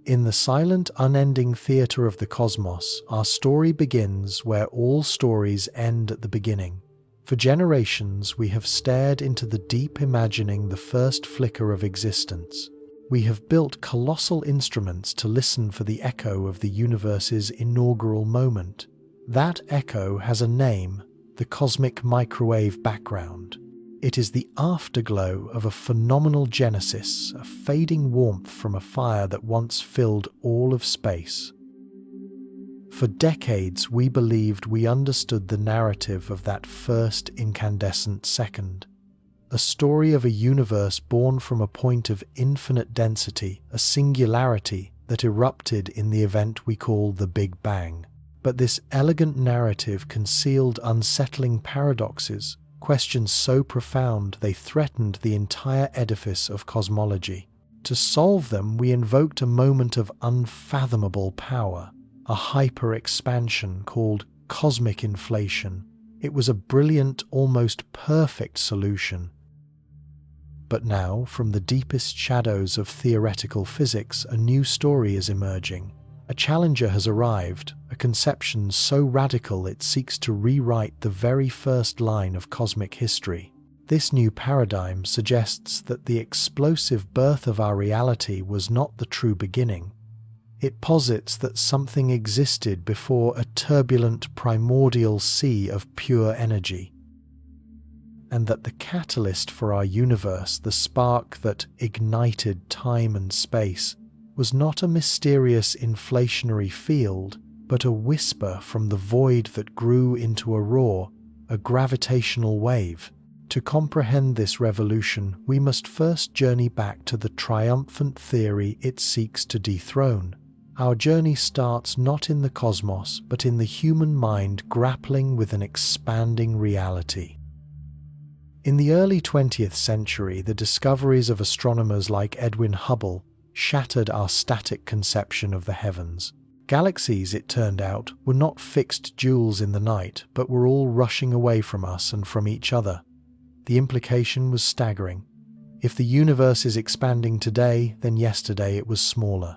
In the silent, unending theatre of the cosmos, our story begins where all stories end at the beginning. For generations, we have stared into the deep, imagining the first flicker of existence. We have built colossal instruments to listen for the echo of the universe's inaugural moment. That echo has a name: the cosmic microwave background. It is the afterglow of a phenomenal genesis, a fading warmth from a fire that once filled all of space. For decades, we believed we understood the narrative of that first incandescent second. A story of a universe born from a point of infinite density, a singularity that erupted in the event we call the Big Bang. But this elegant narrative concealed unsettling paradoxes, questions so profound they threatened the entire edifice of cosmology. To solve them, we invoked a moment of unfathomable power, a hyper-expansion called cosmic inflation. It was a brilliant, almost perfect solution. But now, from the deepest shadows of theoretical physics, a new story is emerging. A challenger has arrived, a conception so radical it seeks to rewrite the very first line of cosmic history. This new paradigm suggests that the explosive birth of our reality was not the true beginning. It posits that something existed before a turbulent primordial sea of pure energy, and that the catalyst for our universe, the spark that ignited time and space, was not a mysterious inflationary field, but a whisper from the void that grew into a roar, a gravitational wave. To comprehend this revolution, we must first journey back to the triumphant theory it seeks to dethrone. Our journey starts not in the cosmos, but in the human mind grappling with an expanding reality. In the early 20th century, the discoveries of astronomers like Edwin Hubble shattered our static conception of the heavens. Galaxies, it turned out, were not fixed jewels in the night, but were all rushing away from us and from each other. The implication was staggering. If the universe is expanding today, then yesterday it was smaller.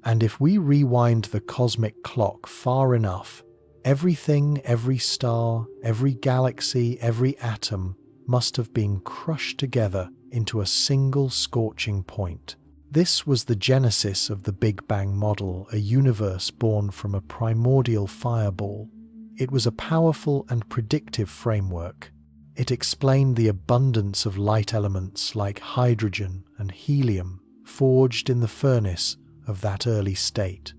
And if we rewind the cosmic clock far enough, everything, every star, every galaxy, every atom must have been crushed together into a single scorching point. This was the genesis of the Big Bang model, a universe born from a primordial fireball. It was a powerful and predictive framework. It explained the abundance of light elements like hydrogen and helium forged in the furnace of that early state.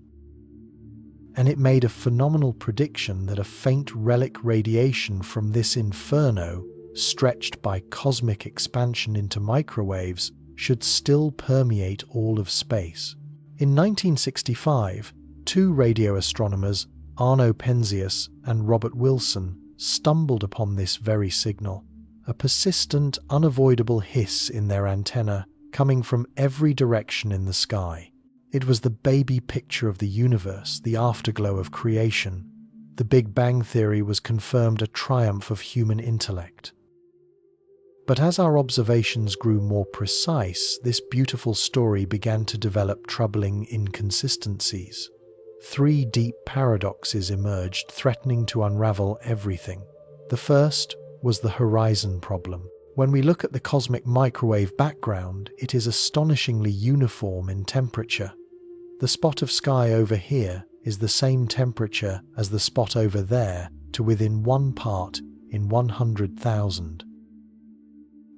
And it made a phenomenal prediction that a faint relic radiation from this inferno, stretched by cosmic expansion into microwaves, should still permeate all of space. In 1965, two radio astronomers, Arno Penzias and Robert Wilson, stumbled upon this very signal, a persistent, unavoidable hiss in their antenna coming from every direction in the sky. It was the baby picture of the universe, the afterglow of creation. The Big Bang theory was confirmed a triumph of human intellect. But as our observations grew more precise, this beautiful story began to develop troubling inconsistencies. Three deep paradoxes emerged, threatening to unravel everything. The first was the horizon problem. When we look at the cosmic microwave background, it is astonishingly uniform in temperature. The spot of sky over here is the same temperature as the spot over there, to within 1 part in 100,000.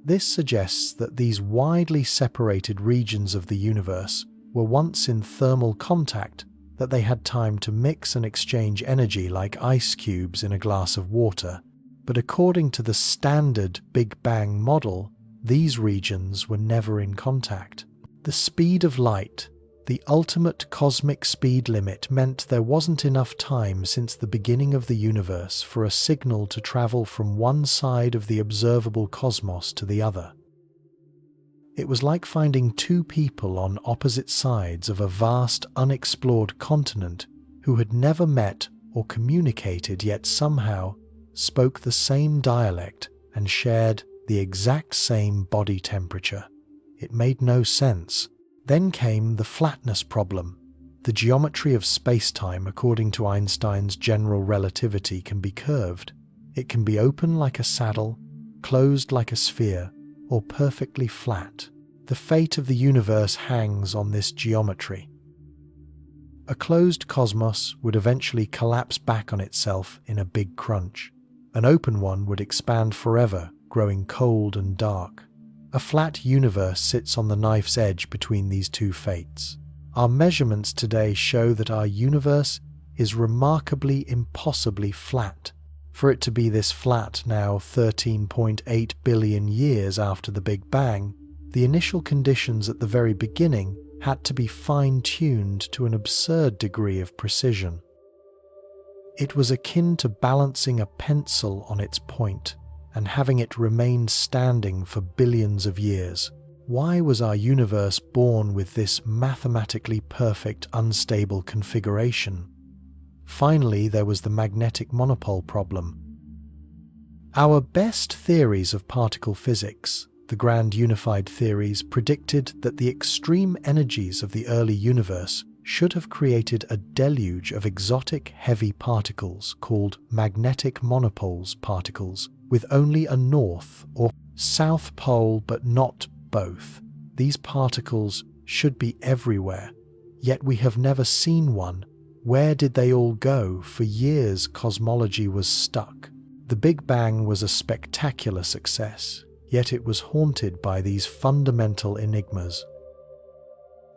This suggests that these widely separated regions of the universe were once in thermal contact, that they had time to mix and exchange energy like ice cubes in a glass of water. But according to the standard Big Bang model, these regions were never in contact. The speed of light, the ultimate cosmic speed limit, meant there wasn't enough time since the beginning of the universe for a signal to travel from one side of the observable cosmos to the other. It was like finding two people on opposite sides of a vast, unexplored continent who had never met or communicated, yet somehow spoke the same dialect and shared the exact same body temperature. It made no sense. Then came the flatness problem. The geometry of spacetime, according to Einstein's general relativity, can be curved. It can be open like a saddle, closed like a sphere, or perfectly flat. The fate of the universe hangs on this geometry. A closed cosmos would eventually collapse back on itself in a big crunch. An open one would expand forever, growing cold and dark. A flat universe sits on the knife's edge between these two fates. Our measurements today show that our universe is remarkably impossibly flat. For it to be this flat now 13.8 billion years after the Big Bang, the initial conditions at the very beginning had to be fine-tuned to an absurd degree of precision. It was akin to balancing a pencil on its point and having it remain standing for billions of years. Why was our universe born with this mathematically perfect, unstable configuration? Finally, there was the magnetic monopole problem. Our best theories of particle physics, the grand unified theories, predicted that the extreme energies of the early universe should have created a deluge of exotic heavy particles called magnetic monopoles particles, with only a north or south pole but not both. These particles should be everywhere, yet we have never seen one. Where did they all go? For years, cosmology was stuck. The Big Bang was a spectacular success, yet it was haunted by these fundamental enigmas.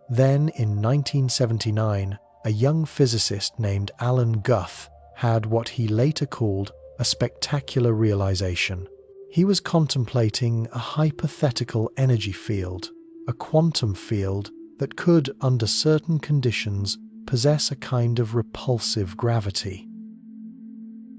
Then, in 1979, a young physicist named Alan Guth had what he later called a spectacular realization. He was contemplating a hypothetical energy field, a quantum field that could, under certain conditions, possess a kind of repulsive gravity.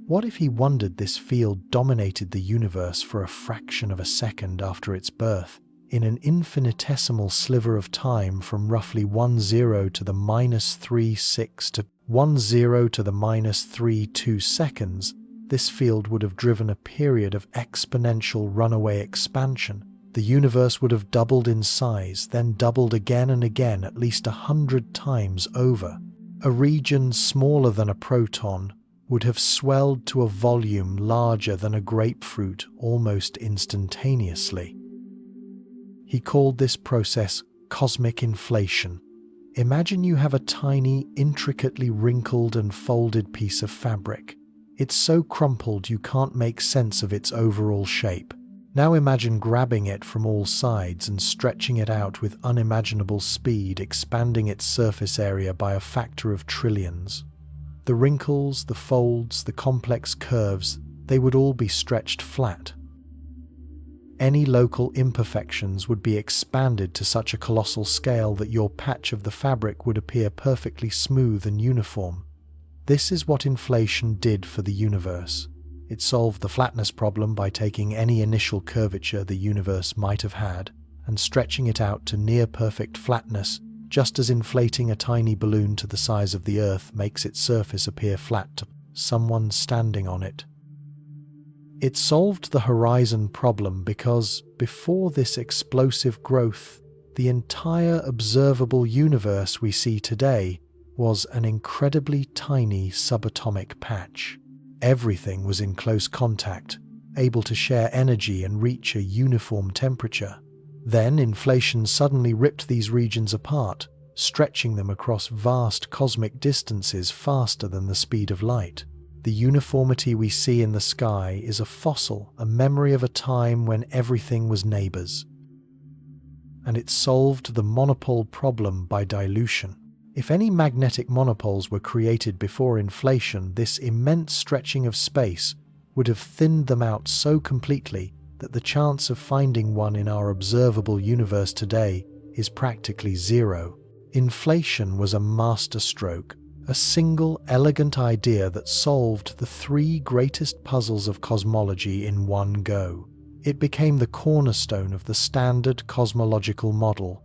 What if he wondered this field dominated the universe for a fraction of a second after its birth, in an infinitesimal sliver of time from roughly 10 to the -36 to 10 to the -32 seconds? This field would have driven a period of exponential runaway expansion. The universe would have doubled in size, then doubled again and again, at least 100 times over. A region smaller than a proton would have swelled to a volume larger than a grapefruit almost instantaneously. He called this process cosmic inflation. Imagine you have a tiny, intricately wrinkled and folded piece of fabric. It's so crumpled you can't make sense of its overall shape. Now imagine grabbing it from all sides and stretching it out with unimaginable speed, expanding its surface area by a factor of trillions. The wrinkles, the folds, the complex curves, they would all be stretched flat. Any local imperfections would be expanded to such a colossal scale that your patch of the fabric would appear perfectly smooth and uniform. This is what inflation did for the universe. It solved the flatness problem by taking any initial curvature the universe might have had and stretching it out to near-perfect flatness, just as inflating a tiny balloon to the size of the Earth makes its surface appear flat to someone standing on it. It solved the horizon problem because, before this explosive growth, the entire observable universe we see today was an incredibly tiny subatomic patch. Everything was in close contact, able to share energy and reach a uniform temperature. Then inflation suddenly ripped these regions apart, stretching them across vast cosmic distances faster than the speed of light. The uniformity we see in the sky is a fossil, a memory of a time when everything was neighbors. And it solved the monopole problem by dilution. If any magnetic monopoles were created before inflation, this immense stretching of space would have thinned them out so completely that the chance of finding one in our observable universe today is practically zero. Inflation was a masterstroke, a single elegant idea that solved the three greatest puzzles of cosmology in one go. It became the cornerstone of the standard cosmological model.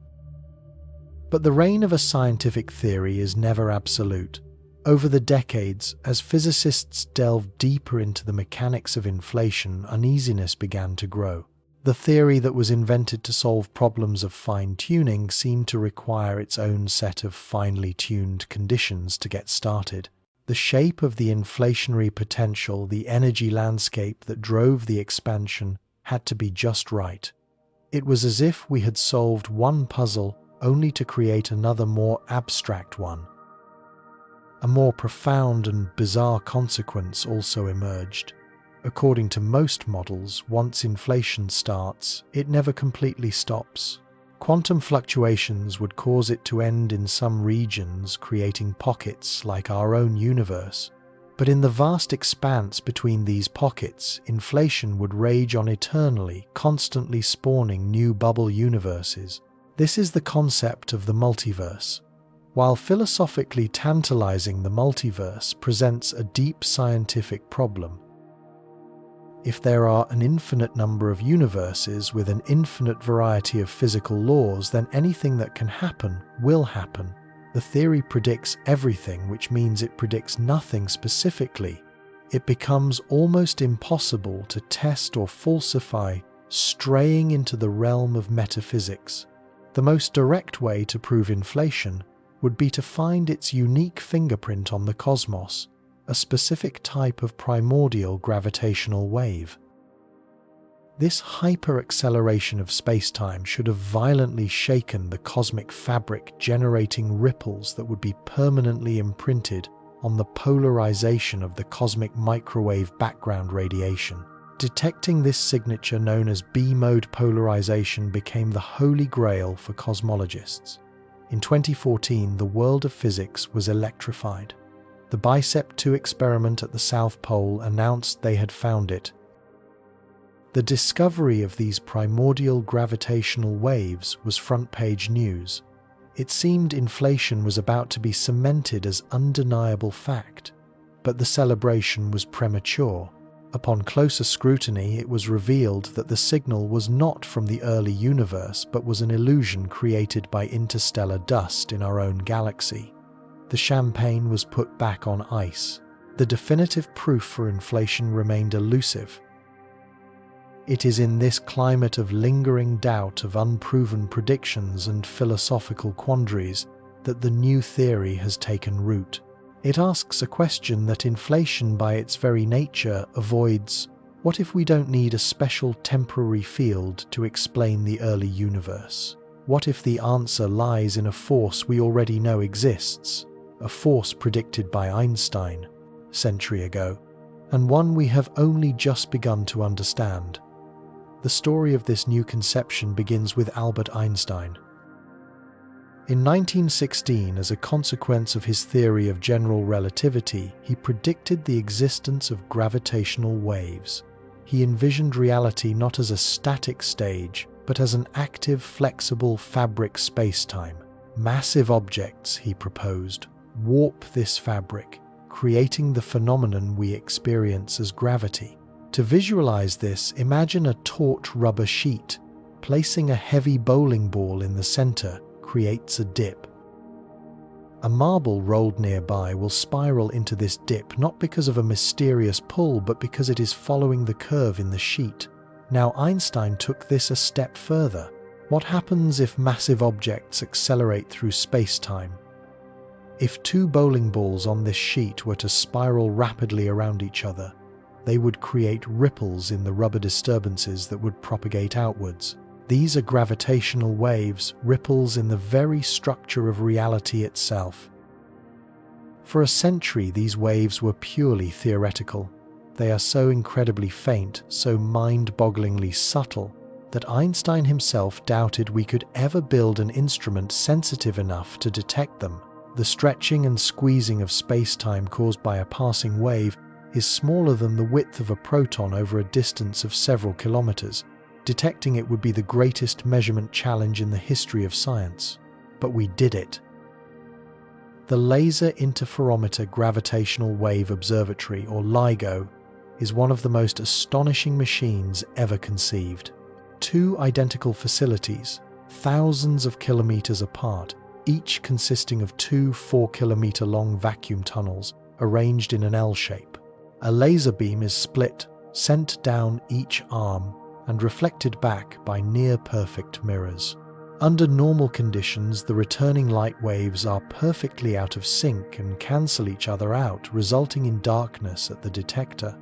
But the reign of a scientific theory is never absolute. Over the decades, as physicists delved deeper into the mechanics of inflation, uneasiness began to grow. The theory that was invented to solve problems of fine-tuning seemed to require its own set of finely tuned conditions to get started. The shape of the inflationary potential, the energy landscape that drove the expansion, had to be just right. It was as if we had solved one puzzle only to create another more abstract one. A more profound and bizarre consequence also emerged. According to most models, once inflation starts, it never completely stops. Quantum fluctuations would cause it to end in some regions, creating pockets like our own universe. But in the vast expanse between these pockets, inflation would rage on eternally, constantly spawning new bubble universes. This is the concept of the multiverse. While philosophically tantalizing, the multiverse presents a deep scientific problem. If there are an infinite number of universes with an infinite variety of physical laws, then anything that can happen will happen. The theory predicts everything, which means it predicts nothing specifically. It becomes almost impossible to test or falsify, straying into the realm of metaphysics. The most direct way to prove inflation would be to find its unique fingerprint on the cosmos, a specific type of primordial gravitational wave. This hyper-acceleration of spacetime should have violently shaken the cosmic fabric, generating ripples that would be permanently imprinted on the polarization of the cosmic microwave background radiation. Detecting this signature, known as B-mode polarization, became the holy grail for cosmologists. In 2014, the world of physics was electrified. The BICEP 2 experiment at the South Pole announced they had found it. The discovery of these primordial gravitational waves was front-page news. It seemed inflation was about to be cemented as undeniable fact, but the celebration was premature. Upon closer scrutiny, it was revealed that the signal was not from the early universe, but was an illusion created by interstellar dust in our own galaxy. The champagne was put back on ice. The definitive proof for inflation remained elusive. It is in this climate of lingering doubt, of unproven predictions and philosophical quandaries, that the new theory has taken root. It asks a question that inflation by its very nature avoids. What if we don't need a special temporary field to explain the early universe? What if the answer lies in a force we already know exists? A force predicted by Einstein a century ago, and one we have only just begun to understand. The story of this new conception begins with Albert Einstein. In 1916, as a consequence of his theory of general relativity, he predicted the existence of gravitational waves. He envisioned reality not as a static stage, but as an active, flexible fabric spacetime. Massive objects, he proposed, warp this fabric, creating the phenomenon we experience as gravity. To visualize this, imagine a taut rubber sheet. Placing a heavy bowling ball in the center creates a dip. A marble rolled nearby will spiral into this dip, not because of a mysterious pull, but because it is following the curve in the sheet. Now Einstein took this a step further. What happens if massive objects accelerate through space-time? If two bowling balls on this sheet were to spiral rapidly around each other, they would create ripples in the rubber disturbances that would propagate outwards. These are gravitational waves, ripples in the very structure of reality itself. For a century, these waves were purely theoretical. They are so incredibly faint, so mind-bogglingly subtle, that Einstein himself doubted we could ever build an instrument sensitive enough to detect them. The stretching and squeezing of space-time caused by a passing wave is smaller than the width of a proton over a distance of several kilometers. Detecting it would be the greatest measurement challenge in the history of science. But we did it. The Laser Interferometer Gravitational Wave Observatory, or LIGO, is one of the most astonishing machines ever conceived. Two identical facilities, thousands of kilometers apart, each consisting of two 4-kilometer-long vacuum tunnels arranged in an L shape. A laser beam is split, sent down each arm, and reflected back by near-perfect mirrors. Under normal conditions, the returning light waves are perfectly out of sync and cancel each other out, resulting in darkness at the detector.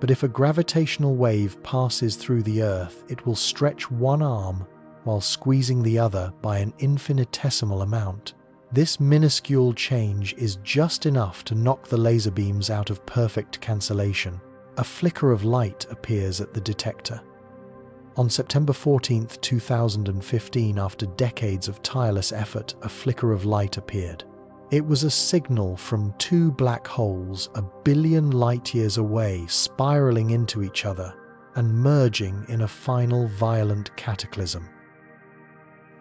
But if a gravitational wave passes through the Earth, it will stretch one arm while squeezing the other by an infinitesimal amount. This minuscule change is just enough to knock the laser beams out of perfect cancellation. A flicker of light appears at the detector. On September 14, 2015, after decades of tireless effort, a flicker of light appeared. It was a signal from two black holes a billion light-years away, spiraling into each other and merging in a final violent cataclysm.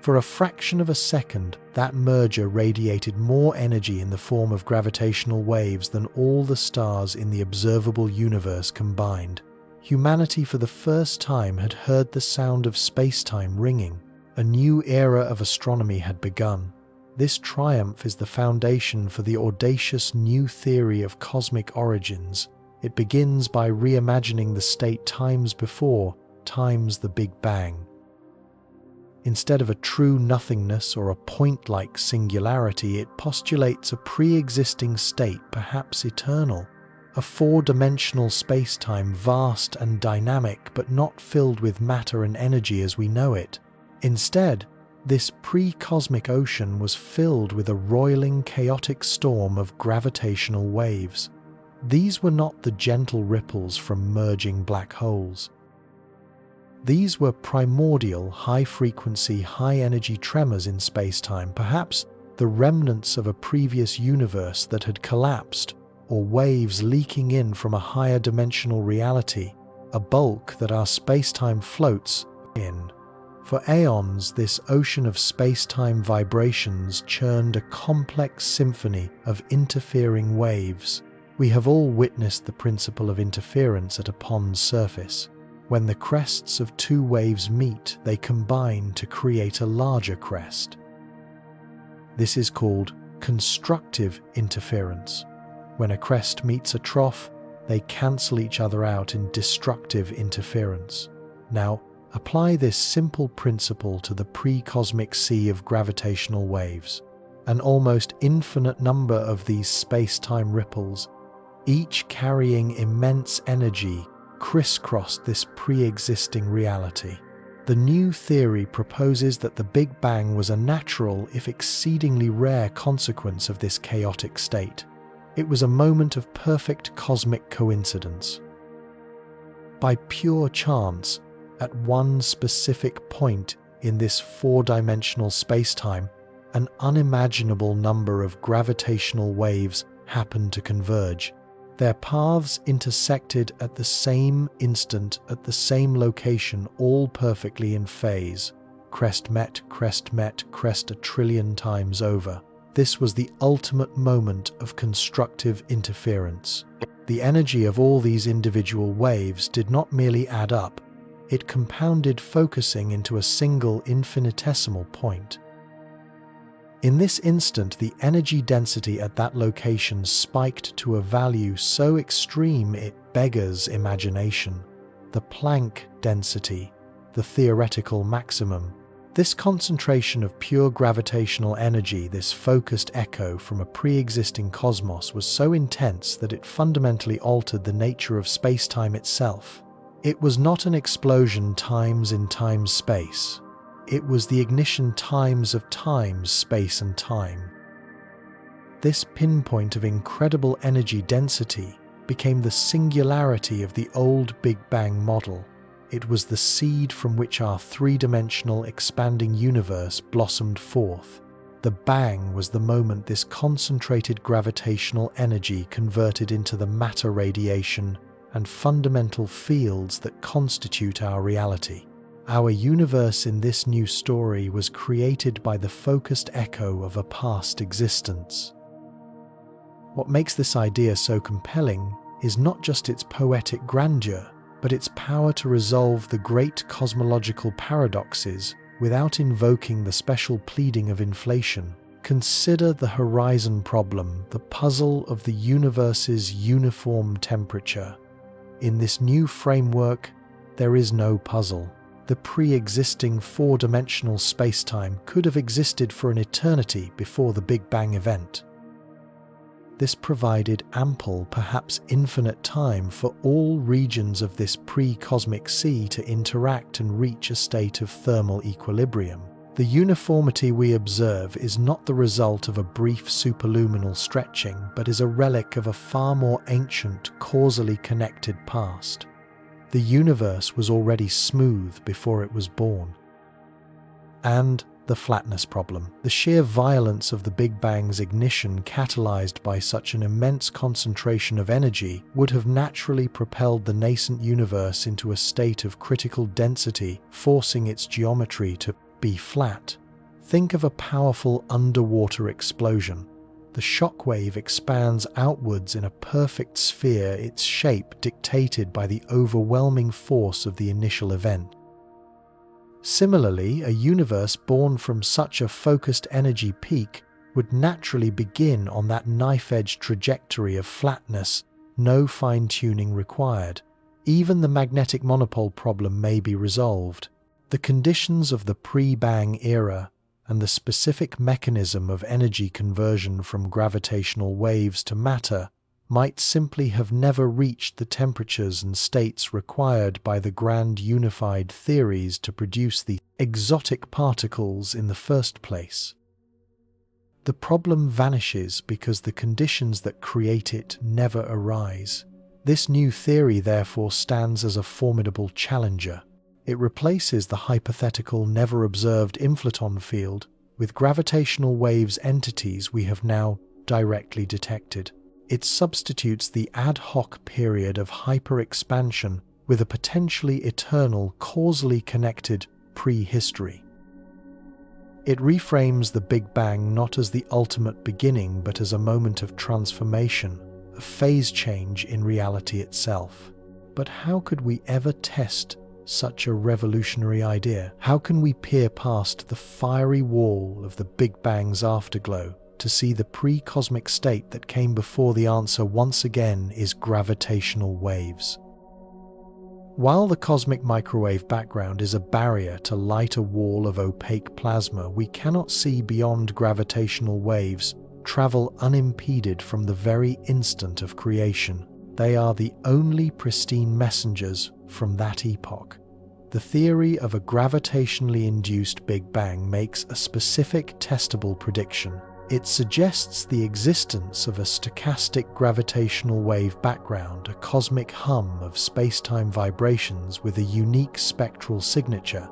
For a fraction of a second, that merger radiated more energy in the form of gravitational waves than all the stars in the observable universe combined. Humanity for the first time had heard the sound of spacetime ringing. A new era of astronomy had begun. This triumph is the foundation for the audacious new theory of cosmic origins. It begins by reimagining the state times before, times the Big Bang. Instead of a true nothingness or a point-like singularity, it postulates a pre-existing state, perhaps eternal, a four-dimensional space-time, vast and dynamic, but not filled with matter and energy as we know it. Instead, this pre-cosmic ocean was filled with a roiling, chaotic storm of gravitational waves. These were not the gentle ripples from merging black holes. These were primordial, high-frequency, high-energy tremors in space-time, perhaps the remnants of a previous universe that had collapsed, or waves leaking in from a higher dimensional reality, a bulk that our space-time floats in. For aeons, this ocean of space-time vibrations churned a complex symphony of interfering waves. We have all witnessed the principle of interference at a pond's surface. When the crests of two waves meet, they combine to create a larger crest. This is called constructive interference. When a crest meets a trough, they cancel each other out in destructive interference. Now, apply this simple principle to the pre-cosmic sea of gravitational waves. An almost infinite number of these space-time ripples, each carrying immense energy, crisscrossed this pre-existing reality. The new theory proposes that the Big Bang was a natural, if exceedingly rare, consequence of this chaotic state. It was a moment of perfect cosmic coincidence. By pure chance, at one specific point in this four-dimensional space-time, an unimaginable number of gravitational waves happened to converge. Their paths intersected at the same instant, at the same location, all perfectly in phase. Crest met, crest a trillion times over. This was the ultimate moment of constructive interference. The energy of all these individual waves did not merely add up, it compounded, focusing into a single infinitesimal point. In this instant, the energy density at that location spiked to a value so extreme it beggars imagination. The Planck density, the theoretical maximum. This concentration of pure gravitational energy, this focused echo from a pre-existing cosmos, was so intense that it fundamentally altered the nature of space-time itself. It was not an explosion times in time-space. It was the ignition times of times, space and time. This pinpoint of incredible energy density became the singularity of the old Big Bang model. It was the seed from which our three-dimensional expanding universe blossomed forth. The bang was the moment this concentrated gravitational energy converted into the matter radiation and fundamental fields that constitute our reality. Our universe in this new story was created by the focused echo of a past existence. What makes this idea so compelling is not just its poetic grandeur, but its power to resolve the great cosmological paradoxes without invoking the special pleading of inflation. Consider the horizon problem, the puzzle of the universe's uniform temperature. In this new framework, there is no puzzle. The pre-existing four-dimensional spacetime could have existed for an eternity before the Big Bang event. This provided ample, perhaps infinite time for all regions of this pre-cosmic sea to interact and reach a state of thermal equilibrium. The uniformity we observe is not the result of a brief superluminal stretching, but is a relic of a far more ancient, causally connected past. The universe was already smooth before it was born. And the flatness problem. The sheer violence of the Big Bang's ignition, catalyzed by such an immense concentration of energy, would have naturally propelled the nascent universe into a state of critical density, forcing its geometry to be flat. Think of a powerful underwater explosion. The shockwave expands outwards in a perfect sphere, its shape dictated by the overwhelming force of the initial event. Similarly, a universe born from such a focused energy peak would naturally begin on that knife-edge trajectory of flatness, no fine-tuning required. Even the magnetic monopole problem may be resolved. The conditions of the pre-Bang era and the specific mechanism of energy conversion from gravitational waves to matter might simply have never reached the temperatures and states required by the grand unified theories to produce the exotic particles in the first place. The problem vanishes because the conditions that create it never arise. This new theory therefore stands as a formidable challenger. It replaces the hypothetical never-observed inflaton field with gravitational waves entities we have now directly detected. It substitutes the ad hoc period of hyper-expansion with a potentially eternal, causally connected prehistory. It reframes the Big Bang not as the ultimate beginning, but as a moment of transformation, a phase change in reality itself. But how could we ever test such a revolutionary idea? How can we peer past the fiery wall of the Big Bang's afterglow to see the pre-cosmic state that came before the answer once again is gravitational waves? While the cosmic microwave background is a barrier to light a wall of opaque plasma, we cannot see beyond gravitational waves travel unimpeded from the very instant of creation. They are the only pristine messengers from that epoch. The theory of a gravitationally induced Big Bang makes a specific testable prediction. It suggests the existence of a stochastic gravitational wave background, a cosmic hum of space-time vibrations with a unique spectral signature.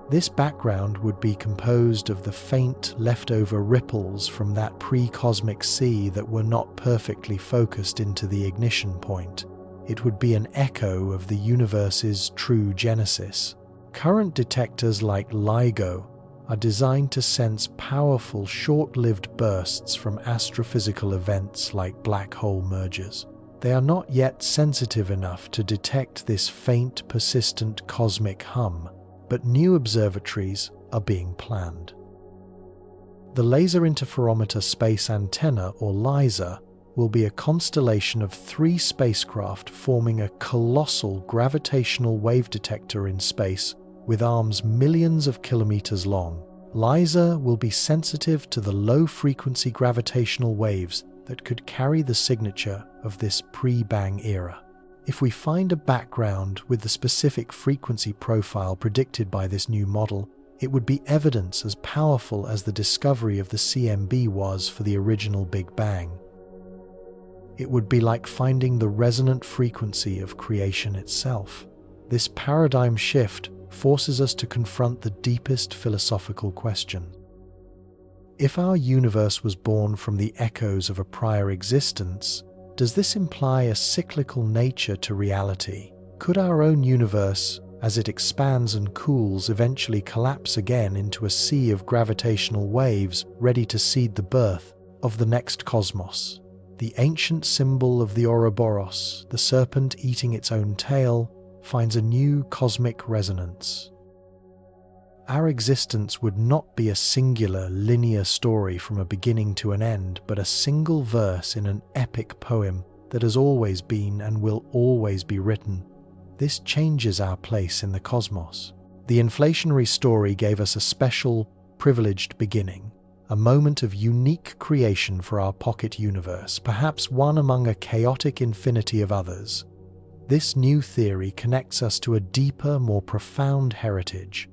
This background would be composed of the faint leftover ripples from that pre-cosmic sea that were not perfectly focused into the ignition point. It would be an echo of the universe's true genesis. Current detectors like LIGO are designed to sense powerful, short-lived bursts from astrophysical events like black hole mergers. They are not yet sensitive enough to detect this faint, persistent cosmic hum, but new observatories are being planned. The Laser Interferometer Space Antenna, or LISA, will be a constellation of 3 spacecraft forming a colossal gravitational wave detector in space with arms millions of kilometers long. LISA will be sensitive to the low-frequency gravitational waves that could carry the signature of this pre-Bang era. If we find a background with the specific frequency profile predicted by this new model, it would be evidence as powerful as the discovery of the CMB was for the original Big Bang. It would be like finding the resonant frequency of creation itself. This paradigm shift forces us to confront the deepest philosophical question. If our universe was born from the echoes of a prior existence, does this imply a cyclical nature to reality? Could our own universe, as it expands and cools, eventually collapse again into a sea of gravitational waves ready to seed the birth of the next cosmos? The ancient symbol of the Ouroboros, the serpent eating its own tail, finds a new cosmic resonance. Our existence would not be a singular, linear story from a beginning to an end, but a single verse in an epic poem that has always been and will always be written. this changes our place in the cosmos. The inflationary story gave us a special, privileged beginning, a moment of unique creation for our pocket universe, perhaps one among a chaotic infinity of others. This new theory connects us to a deeper, more profound heritage.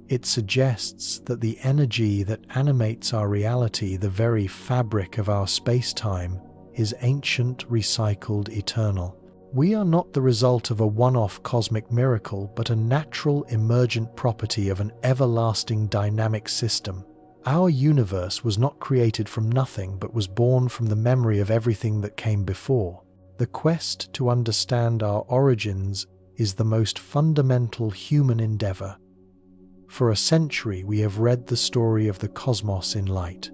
It suggests that the energy that animates our reality, the very fabric of our space-time, is ancient, recycled, eternal. We are not the result of a one-off cosmic miracle, but a natural, emergent property of an everlasting dynamic system. Our universe was not created from nothing, but was born from the memory of everything that came before. The quest to understand our origins is the most fundamental human endeavor. For a century, we have read the story of the cosmos in light.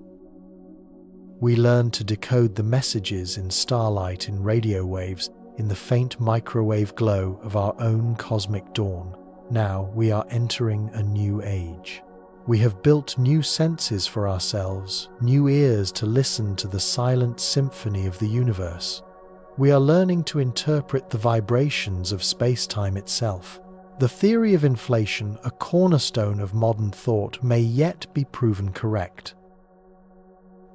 We learned to decode the messages in starlight, in radio waves, in the faint microwave glow of our own cosmic dawn. Now we are entering a new age. We have built new senses for ourselves, new ears to listen to the silent symphony of the universe. We are learning to interpret the vibrations of space-time itself. The theory of inflation, a cornerstone of modern thought, may yet be proven correct.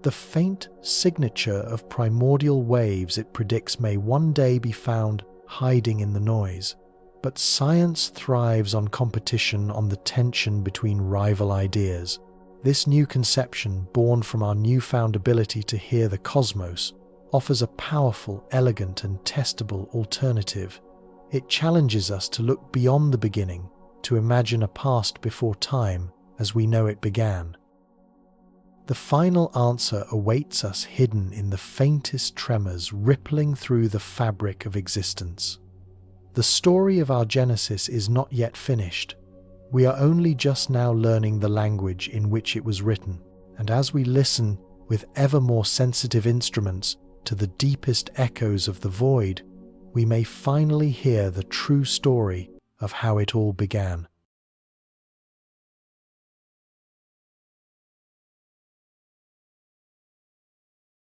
The faint signature of primordial waves it predicts may one day be found hiding in the noise. But science thrives on competition, on the tension between rival ideas. This new conception, born from our newfound ability to hear the cosmos, offers a powerful, elegant, and testable alternative. It challenges us to look beyond the beginning, to imagine a past before time as we know it began. The final answer awaits us hidden in the faintest tremors rippling through the fabric of existence. The story of our genesis is not yet finished. We are only just now learning the language in which it was written, and as we listen with ever more sensitive instruments to the deepest echoes of the void, we may finally hear the true story of how it all began.